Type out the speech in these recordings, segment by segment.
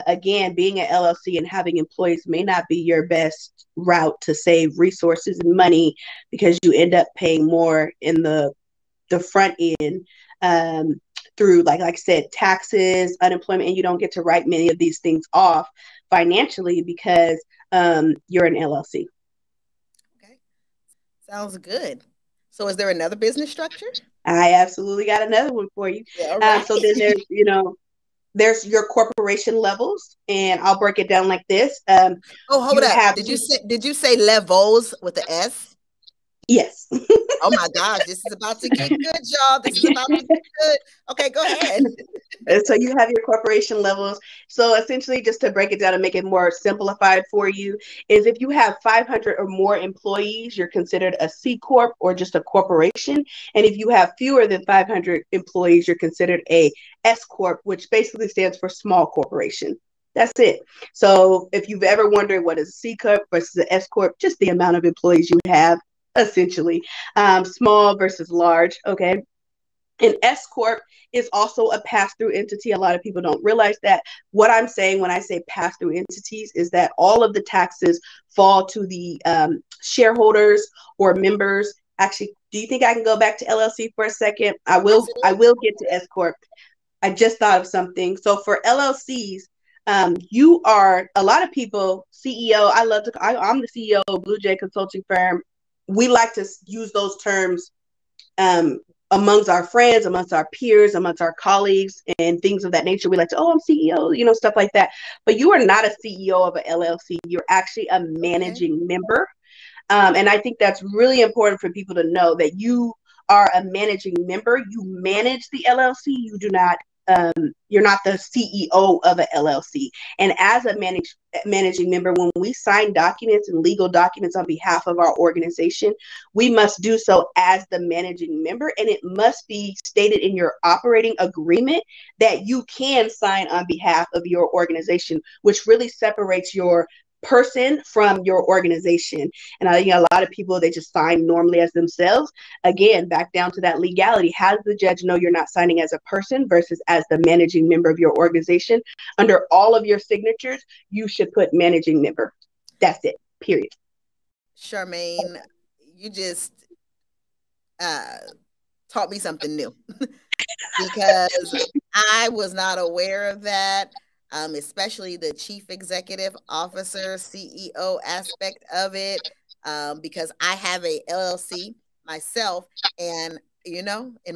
again, being an LLC and having employees may not be your best route to save resources and money, because you end up paying more in the front end, through, like I said, taxes, unemployment, and you don't get to write many of these things off financially because you're an LLC. Okay. Sounds good. So is there another business structure? I absolutely got another one for you. All right. So then there's your corporation levels, and I'll break it down like this. Oh, hold up. Did you say levels with the S? Yes. Oh my gosh, this is about to get good, y'all. This is about to get good. Okay, go ahead. And so you have your corporation levels. So essentially, just to break it down and make it more simplified for you, is if you have 500 or more employees, you're considered a C Corp or just a corporation. And if you have fewer than 500 employees, you're considered a S Corp, which basically stands for small corporation. That's it. So if you've ever wondered what is a C Corp versus an S Corp, just the amount of employees you have, essentially. Small versus large. Okay. An S Corp is also a pass-through entity. A lot of people don't realize that. What I'm saying when I say pass-through entities is that all of the taxes fall to the shareholders or members. Actually, do you think I can go back to LLC for a second? I will get to S Corp. I just thought of something. So for LLCs, you are, a lot of people, CEO, I'm the CEO of Blue Jay Consulting Firm. We like to use those terms amongst our friends, amongst our peers, amongst our colleagues, and things of that nature. We like to, I'm CEO, stuff like that. But you are not a CEO of an LLC. You're actually a managing member. And I think that's really important for people to know, that you are a managing member. You manage the LLC. You do not, you're not the CEO of an LLC. And as a managing member, when we sign documents and legal documents on behalf of our organization, we must do so as the managing member. And it must be stated in your operating agreement that you can sign on behalf of your organization, which really separates your person from your organization. And I think a lot of people, they just sign normally as themselves. Again, back down to that legality. How does the judge know you're not signing as a person versus as the managing member of your organization? Under all of your signatures, you should put managing member. That's it, period. Charmaigne, you just taught me something new because I was not aware of that. Especially the chief executive officer, CEO aspect of it, because I have a LLC myself, and in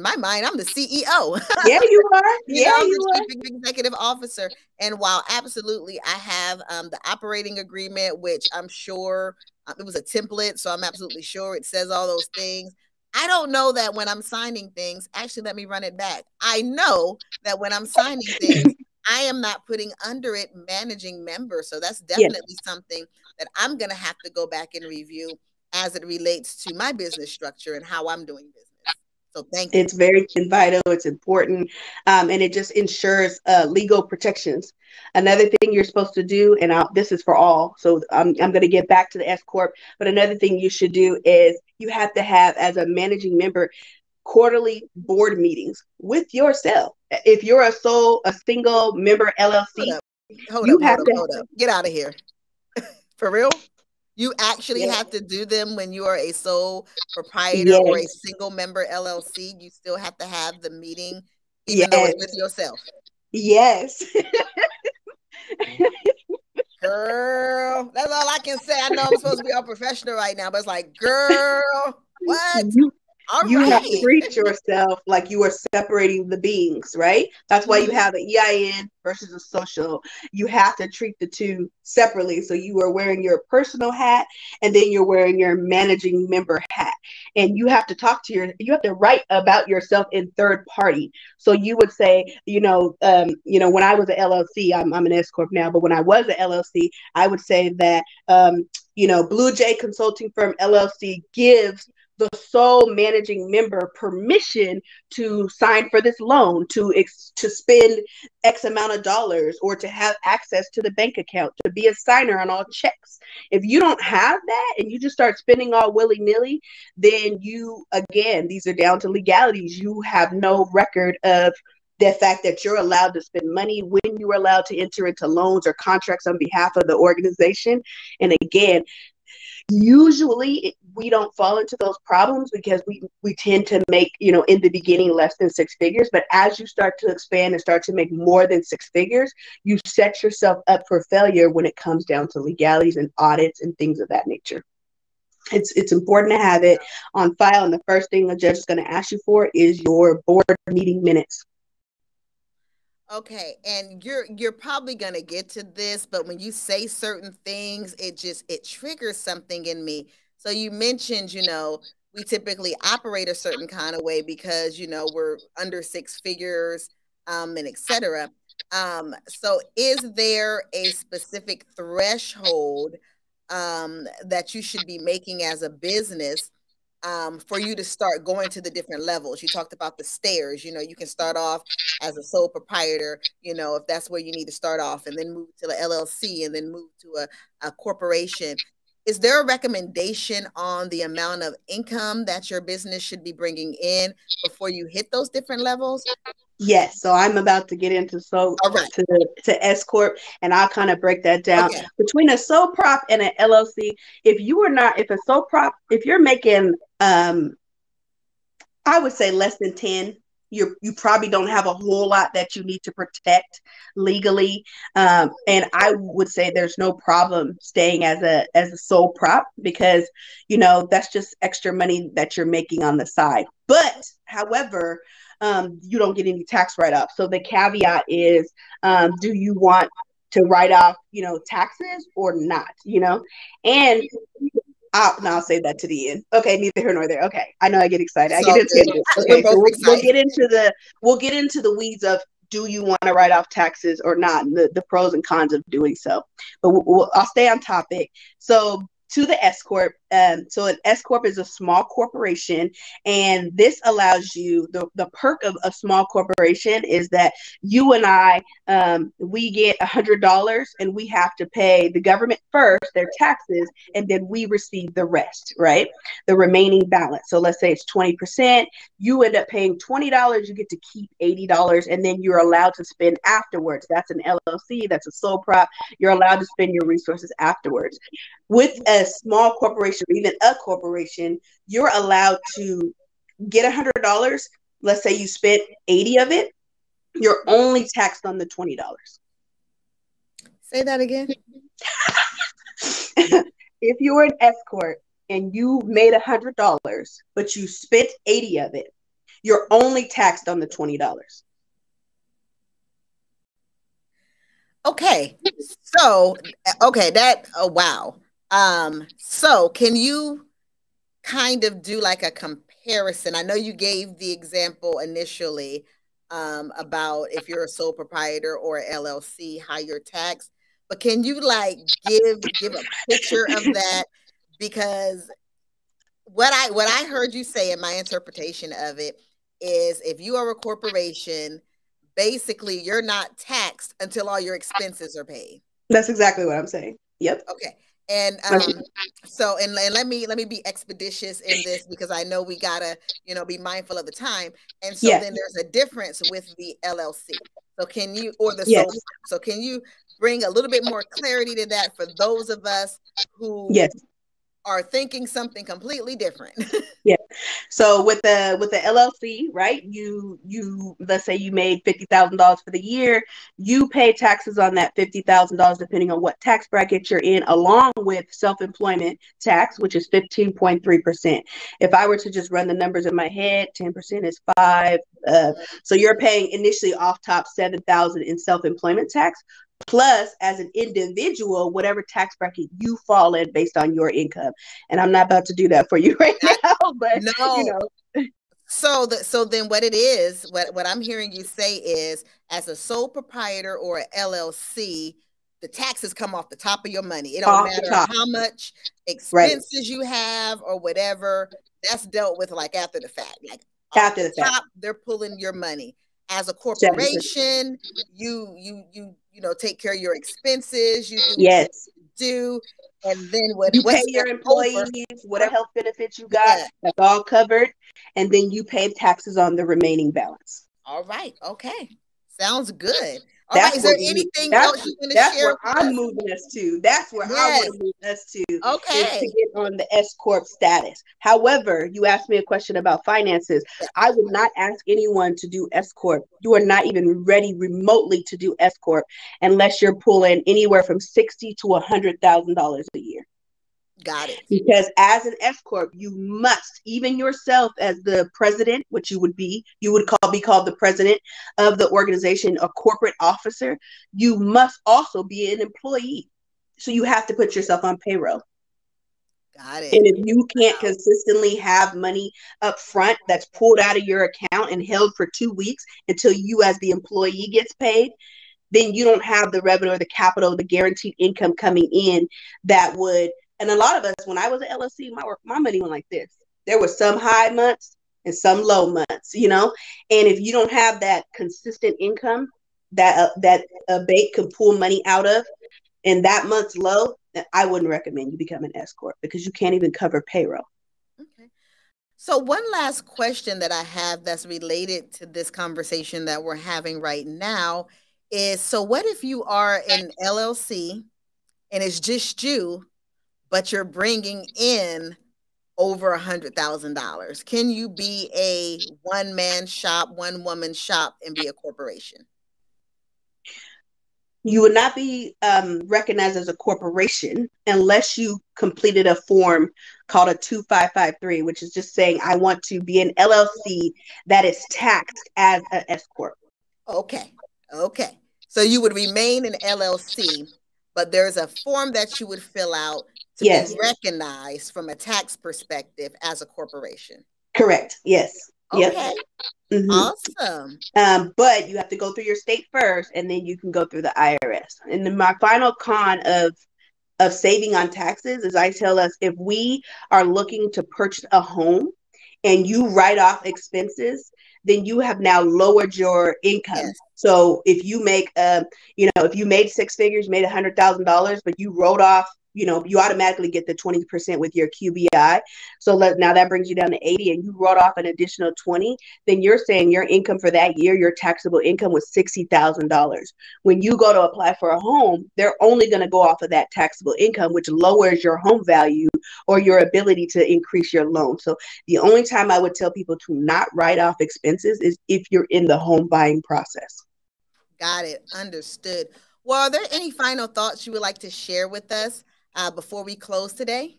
my mind, I'm the CEO. Yeah, you are. The chief executive officer. And while absolutely I have the operating agreement, which I'm sure it was a template, so I'm absolutely sure it says all those things. I don't know that when I'm signing things, actually, let me run it back. I know that when I'm signing things, I am not putting under it managing member. So that's definitely something that I'm going to have to go back and review as it relates to my business structure and how I'm doing business. So thank you. It's very vital. It's important. And it just ensures legal protections. Another thing you're supposed to do, and this is for all, so I'm going to get back to the S Corp, but another thing you should do is you have to have, as a managing member, quarterly board meetings with yourself. If you're a single member LLC, hold up. Get out of here. For real? You actually have to do them when you are a sole proprietor or a single member LLC. You still have to have the meeting, even though it's with yourself. Yes. Girl, that's all I can say. I know I'm supposed to be all professional right now, but it's like, girl, what? You have to treat yourself like you are separating the beings, right? That's why you have an EIN versus a social. You have to treat the two separately. So you are wearing your personal hat, and then you're wearing your managing member hat. And you have to you have to write about yourself in third party. So you would say, when I was an LLC, I'm an S Corp now, but when I was an LLC, I would say that, Blue Jay Consulting Firm LLC gives the sole managing member permission to sign for this loan, to spend X amount of dollars, or to have access to the bank account, to be a signer on all checks. If you don't have that and you just start spending all willy-nilly, then these are down to legalities. You have no record of the fact that you're allowed to spend money, when you're allowed to enter into loans or contracts on behalf of the organization. And again, usually we don't fall into those problems because we tend to make, in the beginning less than six figures. But as you start to expand and start to make more than six figures, you set yourself up for failure when it comes down to legalities and audits and things of that nature. It's important to have it on file. And the first thing the judge is going to ask you for is your board meeting minutes. Okay, and you're probably going to get to this, but when you say certain things, it triggers something in me. So you mentioned, we typically operate a certain kind of way because, we're under six figures, and etc. So is there a specific threshold that you should be making as a business for you to start going to the different levels? You talked about the stairs. You can start off as a sole proprietor, if that's where you need to start off, and then move to the LLC, and then move to a corporation. Is there a recommendation on the amount of income that your business should be bringing in before you hit those different levels? Yes, so I'm about to get into to S corp, and I'll kind of break that down. Okay. Between a sole prop and an LLC, if you're making, I would say less than 10, you probably don't have a whole lot that you need to protect legally, and I would say there's no problem staying as a sole prop because that's just extra money that you're making on the side. But however, you don't get any tax write-off. So the caveat is, do you want to write off, taxes or not, and I'll say that to the end. Okay, neither here nor there. Okay, I know I get excited. I get into okay, so we'll get into the weeds of, do you want to write off taxes or not, and the pros and cons of doing so. But I'll stay on topic. So to the S corp. So an S corp is a small corporation, and this allows you, the perk of a small corporation is that you and I, we get $100 and we have to pay the government first, their taxes, and then we receive the rest, right? The remaining balance. So let's say it's 20%, you end up paying $20, you get to keep $80, and then you're allowed to spend afterwards. That's an LLC, that's a sole prop. You're allowed to spend your resources afterwards. With a small corporation, or even a corporation, you're allowed to get $100. Let's say you spent 80 of it. You're only taxed on the $20. Say that again. If you were an S corp and you made $100, but you spent 80 of it, you're only taxed on the $20. Okay. So, wow. So can you kind of do like a comparison? I know you gave the example initially about if you're a sole proprietor or LLC, how you're taxed, but can you like give a picture of that? Because what I heard you say in my interpretation of it is, if you are a corporation, basically you're not taxed until all your expenses are paid. That's exactly what I'm saying. Yep. Okay. And so let me be expeditious in this, because I know we gotta be mindful of the time. And so then there's a difference with the LLC. So can you, or the sole? So can you bring a little bit more clarity to that for those of us who are thinking something completely different? Yeah. So with the LLC, right? You let's say you made $50,000 for the year. You pay taxes on that $50,000 depending on what tax bracket you're in, along with self-employment tax, which is 15.3%. If I were to just run the numbers in my head, 10% is 5. So you're paying initially off top $7,000 in self-employment tax. Plus, as an individual, whatever tax bracket you fall in based on your income. And I'm not about to do that for you right now, but no. So then what it is, what I'm hearing you say is, as a sole proprietor or an LLC, the taxes come off the top of your money. It don't matter how much expenses you have or whatever. That's dealt with like after the fact. Like after the fact, they're pulling your money. As a corporation, you take care of your expenses. You do what you do, and then you pay your employees, whatever health benefits you got, that's all covered, and then you pay taxes on the remaining balance. All right. Okay. Sounds good. All right. That's Is where there anything that's else you want to that's share where with I'm us? moving us to. That's where I want Yes. to move us to, is to Okay. get on the S corp status. However, you asked me a question about finances. Yeah. I would not ask anyone to do S corp. You are not even ready remotely to do S corp unless you're pulling anywhere from $60,000 to $100,000 a year. Got it. Because as an S corp, you must, even yourself as the president, which you would be called the president of the organization, a corporate officer. You must also be an employee. So you have to put yourself on payroll. Got And it. if you can't Wow. consistently have money up front that's pulled out of your account and held for 2 weeks until you as the employee gets paid, then you don't have the revenue or the capital, the guaranteed income coming in that would. And a lot of us, when I was at LLC, my money went like this. There were some high months and some low months, you know. And if you don't have that consistent income that a bank can pull money out of, and that month's low, then I wouldn't recommend you become an S corp because you can't even cover payroll. Okay. So, one last question that I have that's related to this conversation that we're having right now is, so what if you are an LLC and it's just you, but you're bringing in over $100,000? Can you be a one man shop, one woman shop, and be a corporation? You would not be recognized as a corporation unless you completed a form called a 2553, which is just saying, I want to be an LLC that is taxed as an S corp. Okay. Okay. So you would remain an LLC, but there's a form that you would fill out to be Yes, recognized from a tax perspective as a corporation. correct. Yes. Yep. Okay. Hmm. Awesome. But you have to go through your state first, and then you can go through the IRS. And then my final con of saving on taxes is, I tell us, if we are looking to purchase a home and you write off expenses, then you have now lowered your income. Yes. So if you make, if you made six figures, made $100,000, but you wrote off, you automatically get the 20% with your QBI. So now that brings you down to 80, and you wrote off an additional 20, then you're saying your income for that year, your taxable income was $60,000. When you go to apply for a home, they're only going to go off of that taxable income, which lowers your home value or your ability to increase your loan. So the only time I would tell people to not write off expenses is if you're in the home buying process. Got it. Understood. Well, are there any final thoughts you would like to share with us before we close today?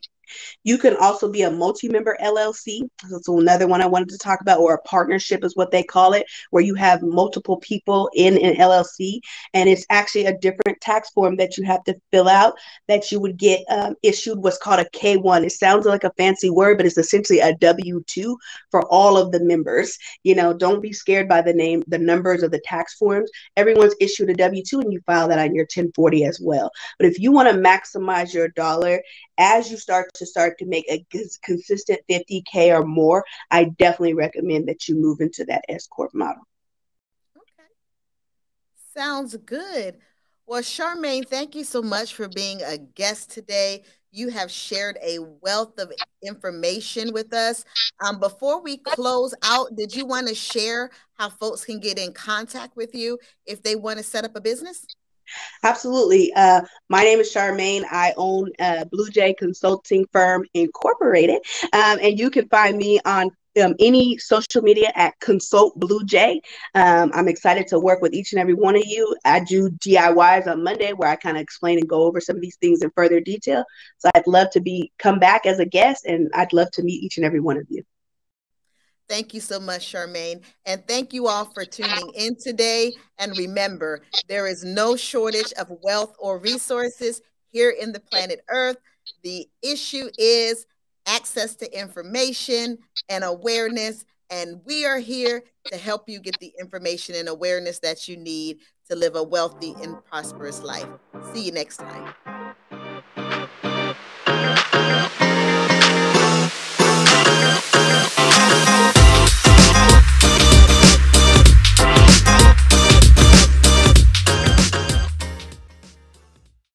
You can also be a multi-member LLC. That's another one I wanted to talk about, or a partnership is what they call it, where you have multiple people in an LLC, and it's actually a different tax form that you have to fill out that you would get issued what's called a K-1. It sounds like a fancy word, but it's essentially a W-2 for all of the members. Don't be scared by the numbers of the tax forms. Everyone's issued a W-2, and you file that on your 1040 as well. But if you want to maximize your dollar as you start to make a consistent 50K or more, I definitely recommend that you move into that S corp model. Okay. Sounds good. Well, Charmaigne, thank you so much for being a guest today. You have shared a wealth of information with us. Before we close out, did you want to share how folks can get in contact with you if they want to set up a business? Absolutely. My name is Charmaigne. I own Blue Jay Consulting Firm Incorporated, and you can find me on any social media at Consult Blue Jay. I'm excited to work with each and every one of you. I do DIYs on Monday where I kind of explain and go over some of these things in further detail. So I'd love to come back as a guest, and I'd love to meet each and every one of you. Thank you so much, Charmaigne. And thank you all for tuning in today. And remember, there is no shortage of wealth or resources here in the planet Earth. The issue is access to information and awareness. And we are here to help you get the information and awareness that you need to live a wealthy and prosperous life. See you next time.